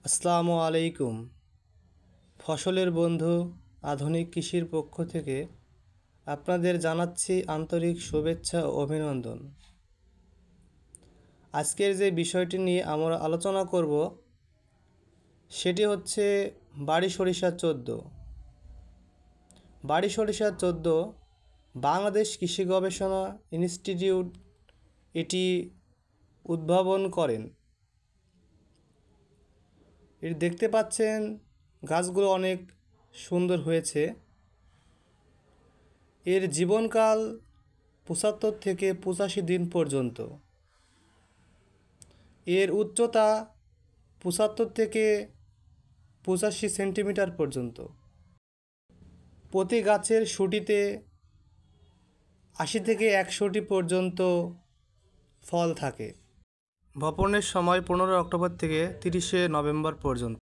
আসসালামু আলাইকুম। ফসলের বন্ধু আধুনিক কৃষির পক্ষ থেকে আপনাদের জানাচ্ছি আন্তরিক শুভেচ্ছা ও অভিনন্দন। আজকের যে বিষয়টি নিয়ে আমরা আলোচনা করব সেটি হচ্ছে বাড়ি সরিষা 14। বাড়ি সরিষা 14 বাংলাদেশ কৃষি গবেষণা ইনস্টিটিউট এটি উদ্ভাবন করেন। এর দেখতে পাচ্ছেন গাছগুলো অনেক সুন্দর হয়েছে। এর জীবনকাল ৭৫ থেকে ৮৫ দিন পর্যন্ত। এর উচ্চতা ৭৫ থেকে ৮৫ সেন্টিমিটার পর্যন্ত। প্রতি গাছের শুটিতে ৮০ থেকে ১০০টি পর্যন্ত ফল থাকে। বপনের সময় ১৫ অক্টোবর থেকে ৩০ নভেম্বর পর্যন্ত।